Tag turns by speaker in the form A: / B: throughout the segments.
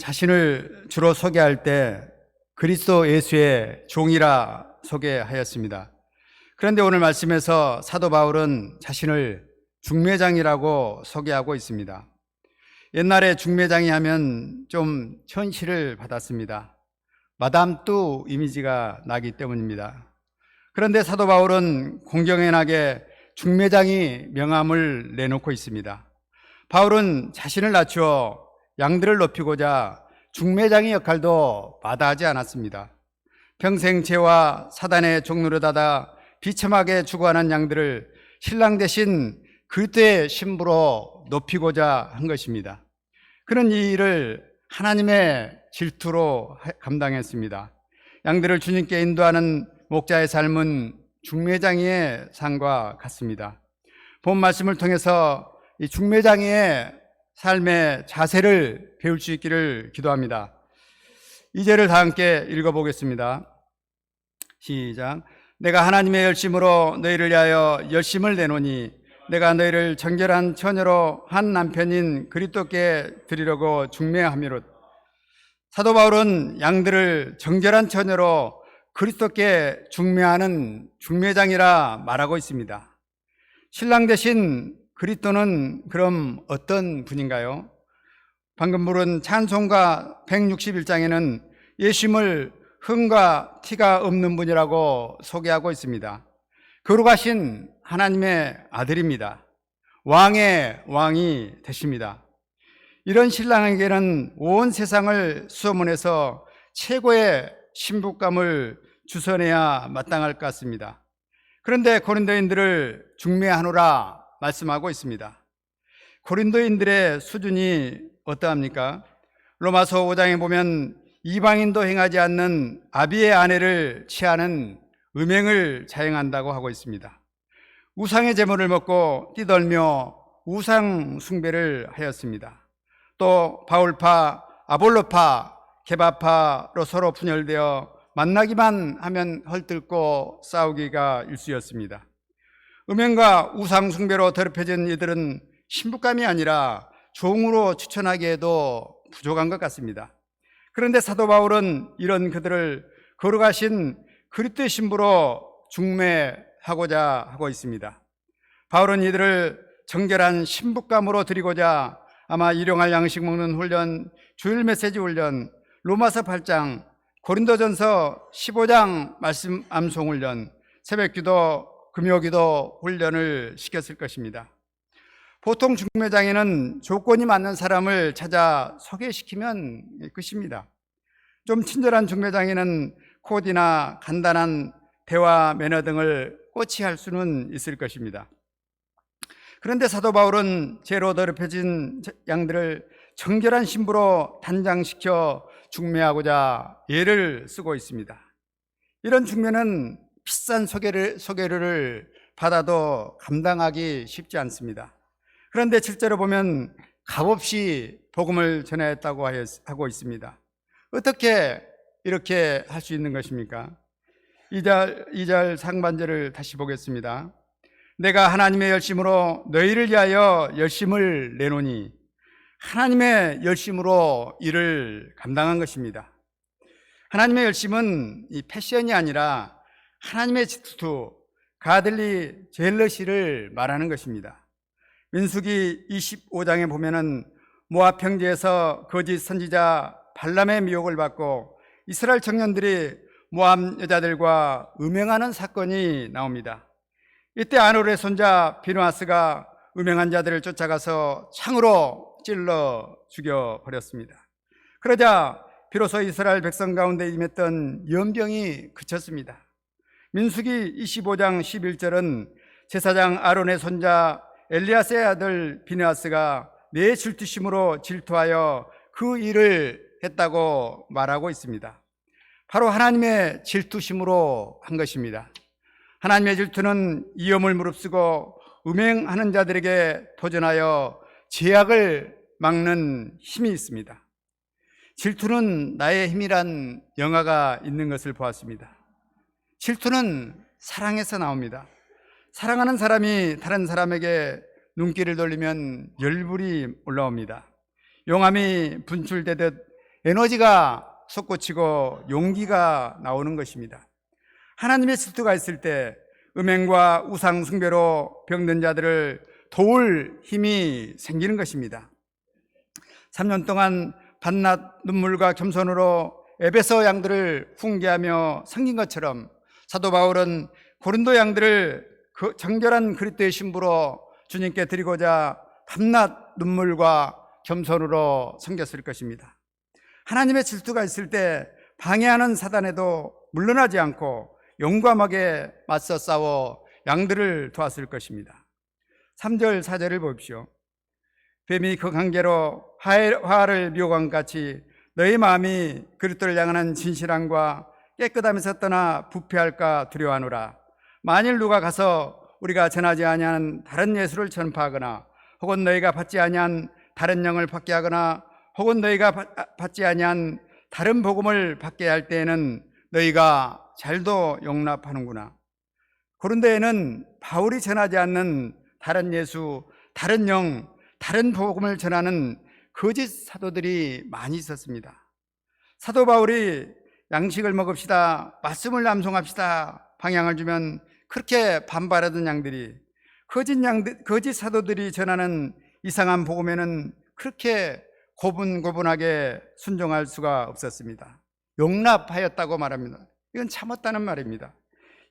A: 자신을 주로 소개할 때 그리스도 예수의 종이라 소개하였습니다. 그런데 오늘 말씀에서 사도 바울은 자신을 중매장이라고 소개하고 있습니다. 옛날에 중매장이 하면 좀 현실을 받았습니다. 마담 뚜 이미지가 나기 때문입니다. 그런데 사도 바울은 공경연하게 중매장이 명함을 내놓고 있습니다. 바울은 자신을 낮추어 양들을 높이고자 중매장의 역할도 마다하지 않았습니다. 평생 죄와 사단의 종노릇하다 비참하게 죽어가는 양들을 신랑 대신 그리스도의 신부로 높이고자 한 것입니다. 그는 이 일을 하나님의 질투로 감당했습니다. 양들을 주님께 인도하는 목자의 삶은 중매장이의 삶과 같습니다. 본 말씀을 통해서 이 중매장이의 삶의 자세를 배울 수 있기를 기도합니다. 2절을 다 함께 읽어보겠습니다. 시작. 내가 하나님의 열심으로 너희를 위하여 열심을 내노니 내가 너희를 정결한 처녀로 한 남편인 그리스도께 드리려고 중매함이로다. 사도 바울은 양들을 정결한 처녀로 그리스도께 중매하는 중매장이라 말하고 있습니다. 신랑 대신 그리스도는 그럼 어떤 분인가요? 방금 부른 찬송가 161장에는 예수님을 흠과 티가 없는 분이라고 소개하고 있습니다. 거룩하신 하나님의 아들입니다. 왕의 왕이 되십니다. 이런 신랑에게는 온 세상을 수소문해서 최고의 신부감을 주선해야 마땅할 것 같습니다. 그런데 고린도인들을 중매하노라 말씀하고 있습니다. 고린도인들의 수준이 어떠합니까? 로마서 5장에 보면 이방인도 행하지 않는 아비의 아내를 취하는 음행을 자행한다고 하고 있습니다. 우상의 제물을 먹고 뛰덜며 우상 숭배를 하였습니다. 또 바울파, 아볼로파, 게바파로 서로 분열되어 만나기만 하면 헐뜯고 싸우기가 일쑤였습니다. 음행과 우상 숭배로 더럽혀진 이들은 신부감이 아니라 종으로 추천하기에도 부족한 것 같습니다. 그런데 사도 바울은 이런 그들을 거룩하신 그리스도의 신부로 중매하고자 하고 있습니다. 바울은 이들을 정결한 신부감으로 드리고자 아마 일용할 양식 먹는 훈련, 주일 메시지 훈련, 로마서 8장, 고린도전서 15장 말씀 암송 훈련, 새벽기도, 금요기도 훈련을 시켰을 것입니다. 보통 중매장에는 조건이 맞는 사람을 찾아 소개시키면 끝입니다. 좀 친절한 중매장에는 코디나 간단한 대화 매너 등을 꼬치할 수는 있을 것입니다. 그런데 사도 바울은 죄로 더럽혀진 양들을 정결한 신부로 단장시켜 중매하고자 예를 쓰고 있습니다. 이런 중매는 비싼 소개료를 받아도 감당하기 쉽지 않습니다. 그런데 실제로 보면 값없이 복음을 전했다고 하고 있습니다. 어떻게 이렇게 할 수 있는 것입니까? 2절 상반절을 다시 보겠습니다. 내가 하나님의 열심으로 너희를 위하여 열심을 내노니, 하나님의 열심으로 일을 감당한 것입니다. 하나님의 열심은 이 패션이 아니라 하나님의 질투, 가들리 젤러시를 말하는 것입니다. 민수기 25장에 보면은 모압 평지에서 거짓 선지자 발람의 미혹을 받고 이스라엘 청년들이 모압 여자들과 음행하는 사건이 나옵니다. 이때 아놀의 손자 비누아스가 음행한 자들을 쫓아가서 창으로 찔러 죽여버렸습니다. 그러자 비로소 이스라엘 백성 가운데 임했던 연병이 그쳤습니다. 민수기 25장 11절은 제사장 아론의 손자 엘리야스의 아들 비느하스가 내 질투심으로 질투하여 그 일을 했다고 말하고 있습니다. 바로 하나님의 질투심으로 한 것입니다. 하나님의 질투는 위험을 무릅쓰고 음행하는 자들에게 도전하여 죄악을 막는 힘이 있습니다. 질투는 나의 힘이란 영화가 있는 것을 보았습니다. 질투는 사랑에서 나옵니다. 사랑하는 사람이 다른 사람에게 눈길을 돌리면 열불이 올라옵니다. 용암이 분출되듯 에너지가 솟구치고 용기가 나오는 것입니다. 하나님의 질투가 있을 때 음행과 우상 숭배로 병든 자들을 도울 힘이 생기는 것입니다. 3년 동안 밤낮 눈물과 겸손으로 에베소 양들을 훈계하며 섬긴 것처럼 사도 바울은 고린도 양들을 그 정결한 그리스도의 신부로 주님께 드리고자 밤낮 눈물과 겸손으로 섬겼을 것입니다. 하나님의 질투가 있을 때 방해하는 사단에도 물러나지 않고 용감하게 맞서 싸워 양들을 도왔을 것입니다. 3절 4절을 보십시오. 뱀이 그 관계로 화를 미혹한 같이 너희 마음이 그리스도를 향하는 진실함과 깨끗함에서 떠나 부패할까 두려워하노라. 만일 누가 가서 우리가 전하지 아니한 다른 예수를 전파하거나 혹은 너희가 받지 아니한 다른 영을 받게 하거나 혹은 너희가 받지 아니한 다른 복음을 받게 할 때에는 너희가 잘도 용납하는구나. 고린도에는 바울이 전하지 않는 다른 예수, 다른 영, 다른 복음을 전하는 거짓 사도들이 많이 있었습니다. 사도 바울이 양식을 먹읍시다, 말씀을 암송합시다 방향을 주면 그렇게 반발하던 양들이 거짓 사도들이 전하는 이상한 복음에는 그렇게 고분고분하게 순종할 수가 없었습니다. 용납하였다고 말합니다. 이건 참았다는 말입니다.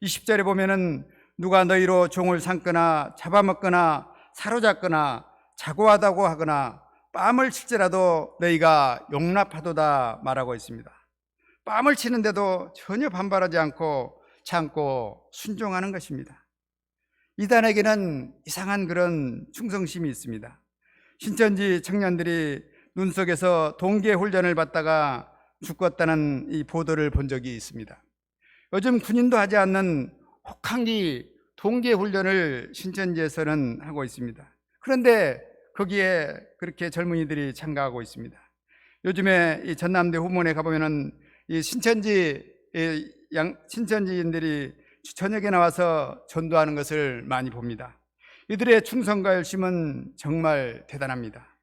A: 20절에 보면은 누가 너희로 종을 삼거나 잡아먹거나 사로잡거나 자고하다고 하거나 뺨을 칠지라도 너희가 용납하도다 말하고 있습니다. 뺨을 치는데도 전혀 반발하지 않고 참고 순종하는 것입니다. 이단에게는 이상한 그런 충성심이 있습니다. 신천지 청년들이 눈 속에서 동계 훈련을 받다가 죽었다는 이 보도를 본 적이 있습니다. 요즘 군인도 하지 않는 혹한기 동계 훈련을 신천지에서는 하고 있습니다. 그런데 거기에 그렇게 젊은이들이 참가하고 있습니다. 요즘에 이 전남대 후문에 가보면은 이 신천지인들이 저녁에 나와서 전도하는 것을 많이 봅니다. 이들의 충성과 열심은 정말 대단합니다.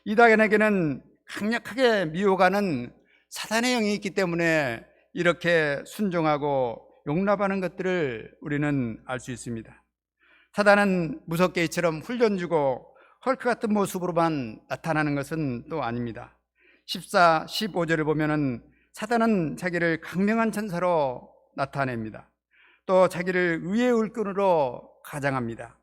A: 이단에게는 강력하게 미혹하는 사단의 영이 있기 때문에 이렇게 순종하고 용납하는 것들을 우리는 알 수 있습니다. 사단은 무섭게 이처럼 훈련 주고 헐크 같은 모습으로만 나타나는 것은 또 아닙니다. 14, 15절을 보면은 사단은 자기를 강명한 천사로 나타냅니다. 또 자기를 의의 일꾼으로 가장합니다.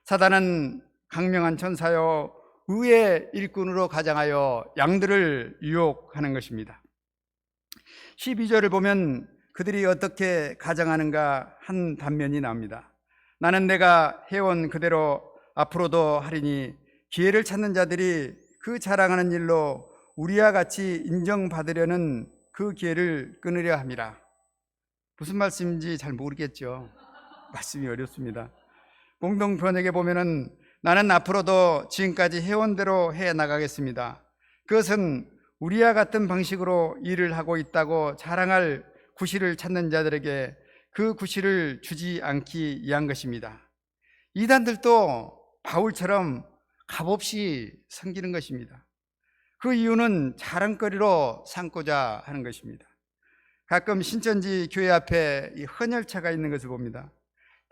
A: 사단은 강명한 천사요 의의 일꾼으로 가장하여 양들을 유혹하는 것입니다. 12절을 보면 그들이 어떻게 가장하는가 한 단면이 나옵니다. 나는 내가 해온 그대로 앞으로도 하리니 기회를 찾는 자들이 그 자랑하는 일로 우리와 같이 인정받으려는 그 기회를 끊으려 함이라. 무슨 말씀인지 잘 모르겠죠. 말씀이 어렵습니다. 공동번역에 보면은 나는 앞으로도 지금까지 해온 대로 해 나가겠습니다. 그것은 우리와 같은 방식으로 일을 하고 있다고 자랑할 구실을 찾는 자들에게 그 구실을 주지 않기 위한 것입니다. 이단들도 바울처럼 값없이 섬기는 것입니다. 그 이유는 자랑거리로 삼고자 하는 것입니다. 가끔 신천지 교회 앞에 이 헌혈차가 있는 것을 봅니다.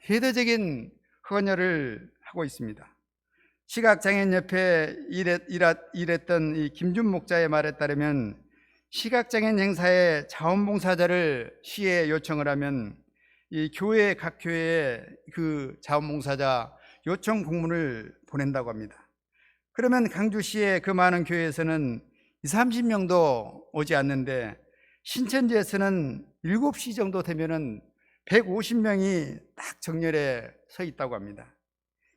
A: 대대적인 헌혈을 하고 있습니다. 시각장애인협회에 일했던 이 김준 목자의 말에 따르면 시각장애인 행사에 자원봉사자를 시에 요청을 하면 이 교회 각 교회에 그 자원봉사자 요청 공문을 보낸다고 합니다. 그러면 강주시의 그 많은 교회에서는 20-30명도 오지 않는데 신천지에서는 7시 정도 되면은 150명이 딱 정렬에 서 있다고 합니다.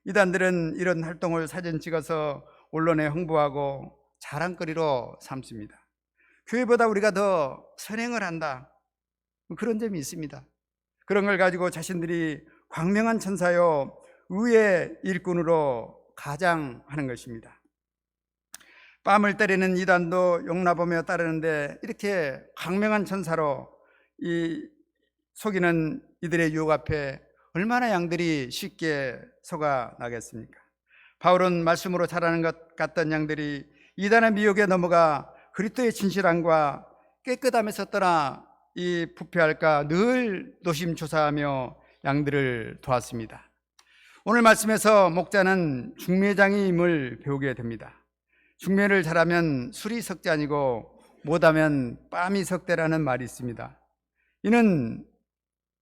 A: 이단들은 이런 활동을 사진 찍어서 언론에 홍보하고 자랑거리로 삼습니다. 교회보다 우리가 더 선행을 한다, 그런 점이 있습니다. 그런 걸 가지고 자신들이 광명한 천사요 의의 일꾼으로 가장하는 것입니다. 뺨을 때리는 이단도 용납하며 따르는데 이렇게 광명한 천사로 이 속이는 이들의 유혹 앞에 얼마나 양들이 쉽게 속아 나겠습니까? 바울은 말씀으로 자라는 것 같던 양들이 이단의 미혹에 넘어가 그리스도의 진실함과 깨끗함에서 떠나 이 부패할까 늘 노심초사하며 양들을 도왔습니다. 오늘 말씀에서 목자는 중매장임을 배우게 됩니다. 중매를 잘하면 술이 석대 아니고 못하면 빰이 석대라는 말이 있습니다. 이는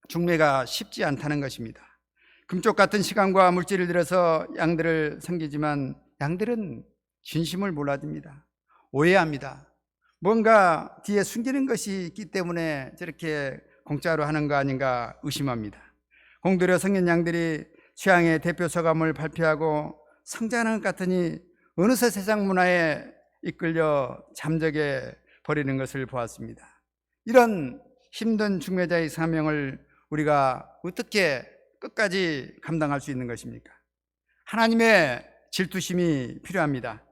A: 중매가 쉽지 않다는 것입니다. 금쪽 같은 시간과 물질을 들여서 양들을 섬기지만 양들은 진심을 몰라줍니다. 오해합니다. 뭔가 뒤에 숨기는 것이 있기 때문에 저렇게 공짜로 하는 거 아닌가 의심합니다. 공들여 성인 양들이 취향의 대표 서감을 발표하고 성장하는 것 같으니 어느새 세상 문화에 이끌려 잠적해 버리는 것을 보았습니다. 이런 힘든 중매자의 사명을 우리가 어떻게 끝까지 감당할 수 있는 것입니까? 하나님의 질투심이 필요합니다.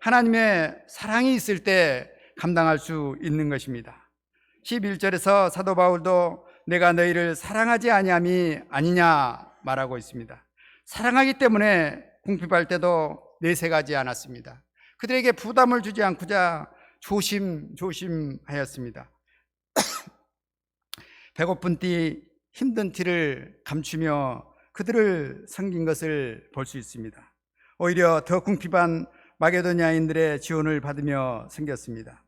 A: 하나님의 사랑이 있을 때 감당할 수 있는 것입니다. 11절에서 사도 바울도 내가 너희를 사랑하지 아니함이 아니냐 말하고 있습니다. 사랑하기 때문에 궁핍할 때도 내색하지 않았습니다. 그들에게 부담을 주지 않고자 조심하였습니다. 배고픈 띠, 힘든 티를 감추며 그들을 섬긴 것을 볼 수 있습니다. 오히려 더 궁핍한 마게도냐인들의 지원을 받으며 섬겼습니다.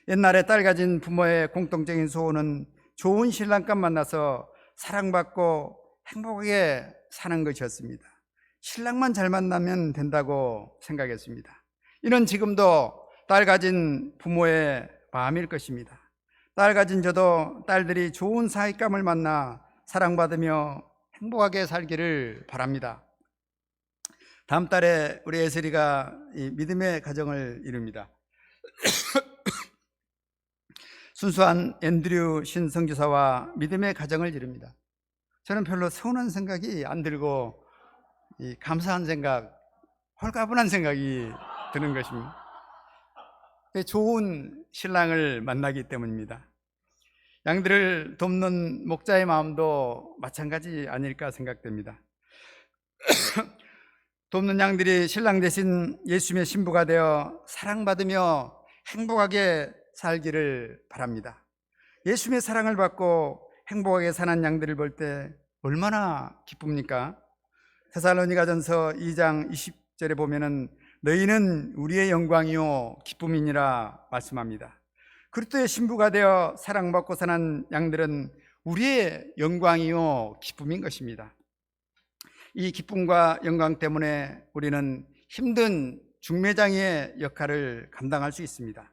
A: 옛날에 딸 가진 부모의 공통적인 소원은 좋은 신랑감 만나서 사랑받고 행복하게 사는 것이었습니다. 신랑만 잘 만나면 된다고 생각했습니다. 이는 지금도 딸 가진 부모의 마음일 것입니다. 딸 가진 저도 딸들이 좋은 사익감을 만나 사랑받으며 행복하게 살기를 바랍니다. 다음 달에 우리 예슬이가 믿음의 가정을 이룹니다. 순수한 앤드류 신성교사와 믿음의 가정을 이룹니다. 저는 별로 서운한 생각이 안 들고 감사한 생각, 홀가분한 생각이 드는 것입니다. 좋은 신랑을 만나기 때문입니다. 양들을 돕는 목자의 마음도 마찬가지 아닐까 생각됩니다. 돕는 양들이 신랑 대신 예수님의 신부가 되어 사랑받으며 행복하게 살기를 바랍니다. 예수님의 사랑을 받고 행복하게 사는 양들을 볼 때 얼마나 기쁩니까? 데살로니가전서 2장 20절에 보면은 너희는 우리의 영광이요 기쁨이니라 말씀합니다. 그리스도의 신부가 되어 사랑받고 사는 양들은 우리의 영광이요 기쁨인 것입니다. 이 기쁨과 영광 때문에 우리는 힘든 중매장의 역할을 감당할 수 있습니다.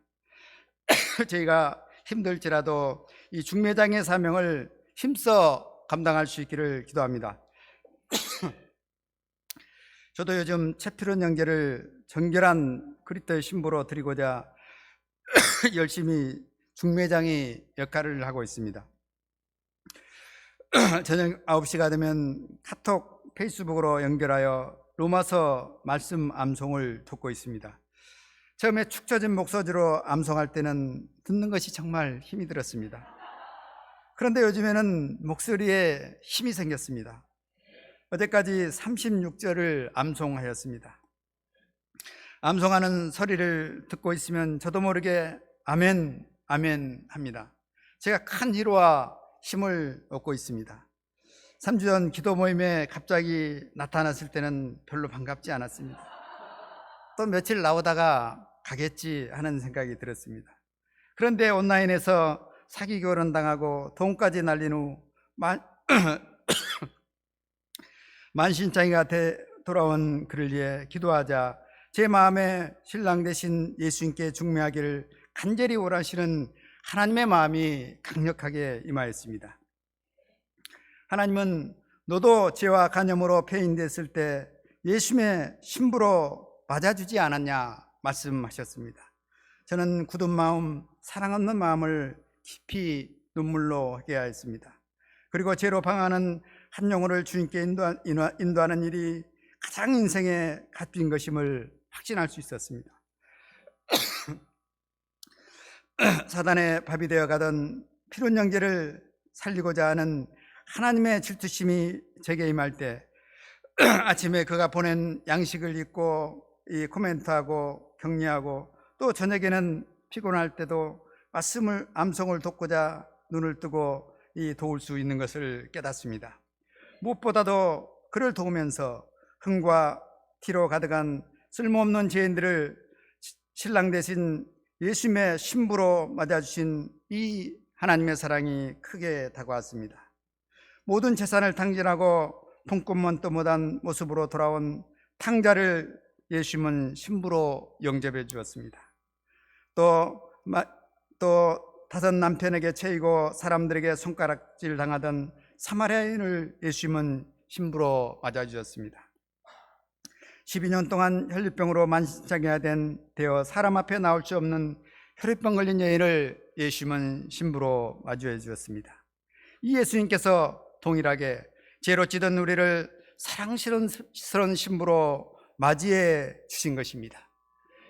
A: 저희가 힘들지라도 이 중매장의 사명을 힘써 감당할 수 있기를 기도합니다. 저도 요즘 채필원 형제를 정결한 그리스도의 신부로 드리고자 열심히 중매장의 역할을 하고 있습니다. 저녁 9시가 되면 카톡, 페이스북으로 연결하여 로마서 말씀 암송을 듣고 있습니다. 처음에 축 처진 목소리로 암송할 때는 듣는 것이 정말 힘이 들었습니다. 그런데 요즘에는 목소리에 힘이 생겼습니다. 어제까지 36절을 암송하였습니다. 암송하는 소리를 듣고 있으면 저도 모르게 아멘, 아멘 합니다. 제가 큰 위로와 힘을 얻고 있습니다. 3주 전 기도 모임에 갑자기 나타났을 때는 별로 반갑지 않았습니다. 또 며칠 나오다가 가겠지 하는 생각이 들었습니다. 그런데 온라인에서 사기 결혼당하고 돈까지 날린 후 만신창이가 돌아온 그를 위해 기도하자 제 마음에 신랑 되신 예수님께 중매하기를 간절히 원하시는 하나님의 마음이 강력하게 임하였습니다. 하나님은 너도 죄와 간염으로 폐인됐을 때 예수님의 신부로 맞아주지 않았냐 말씀하셨습니다. 저는 굳은 마음, 사랑 없는 마음을 깊이 눈물로 하게 하였습니다. 그리고 죄로 방황하는 한 영혼을 주님께 인도하는 일이 가장 인생의 값진 것임을 확신할 수 있었습니다. 사단의 밥이 되어가던 필요한 형제를 살리고자 하는 하나님의 질투심이 제게 임할 때 아침에 그가 보낸 양식을 읽고 이 코멘트하고 격려하고 또 저녁에는 피곤할 때도 말씀을 암송을 돕고자 눈을 뜨고 도울 수 있는 것을 깨닫습니다. 무엇보다도 그를 도우면서 흥과 티로 가득한 쓸모없는 죄인들을 신랑 되신 예수님의 신부로 맞아주신 이 하나님의 사랑이 크게 다가왔습니다. 모든 재산을 탕진하고 품꾼만 또 못한 모습으로 돌아온 탕자를 예수님은 신부로 영접해 주었습니다. 또 다섯 남편에게 채이고 사람들에게 손가락질 당하던 사마리아인을 예수님은 신부로 맞아주셨습니다. 12년 동안 혈류병으로 만신창이가 되어 사람 앞에 나올 수 없는 혈류병 걸린 여인을 예수님은 신부로 마주해 주었습니다. 이 예수님께서 동일하게 죄로 찌든 우리를 사랑스러운 신부로 맞이해 주신 것입니다.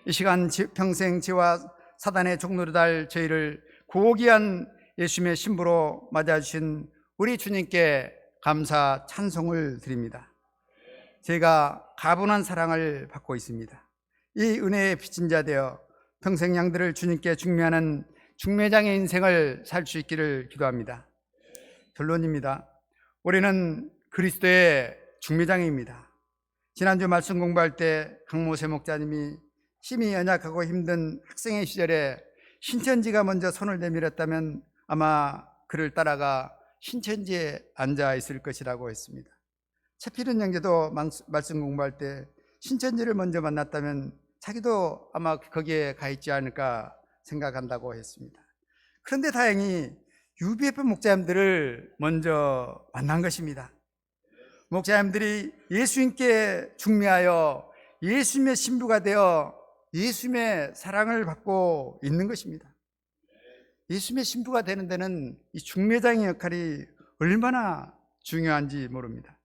A: 이 시간 평생 죄와 사단의 종노릇 할 저희를 고귀한 예수님의 신부로 맞아주신 우리 주님께 감사 찬송을 드립니다. 제가 가분한 사랑을 받고 있습니다. 이 은혜에 빚진 자 되어 평생 양들을 주님께 중매하는 중매장의 인생을 살 수 있기를 기도합니다. 결론입니다. 우리는 그리스도의 중매장입니다. 지난주 말씀 공부할 때 강모세 목자님이 힘이 연약하고 힘든 학생의 시절에 신천지가 먼저 손을 내밀었다면 아마 그를 따라가 신천지에 앉아 있을 것이라고 했습니다. 최필은 형제도 말씀 공부할 때 신천지를 먼저 만났다면 자기도 아마 거기에 가 있지 않을까 생각한다고 했습니다. 그런데 다행히 UBF 목자님들을 먼저 만난 것입니다. 목자님들이 예수님께 중매하여 예수님의 신부가 되어 예수님의 사랑을 받고 있는 것입니다. 예수님의 신부가 되는 데는 이 중매장의 역할이 얼마나 중요한지 모릅니다.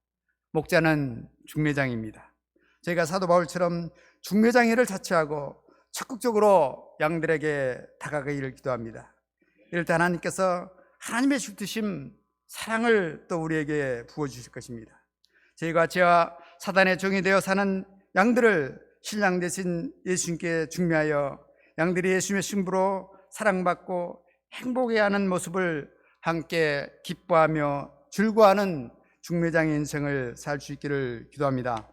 A: 목자는 중매장입니다. 저희가 사도 바울처럼 중매장 일을 자처하고 적극적으로 양들에게 다가가기를 기도합니다. 이럴 때 하나님께서 하나님의 주트심 사랑을 또 우리에게 부어주실 것입니다. 저희가 죄와 사단의 종이 되어 사는 양들을 신랑 되신 예수님께 중매하여 양들이 예수님의 신부로 사랑받고 행복해하는 모습을 함께 기뻐하며 즐거워하는 중매장의 인생을 살 수 있기를 기도합니다.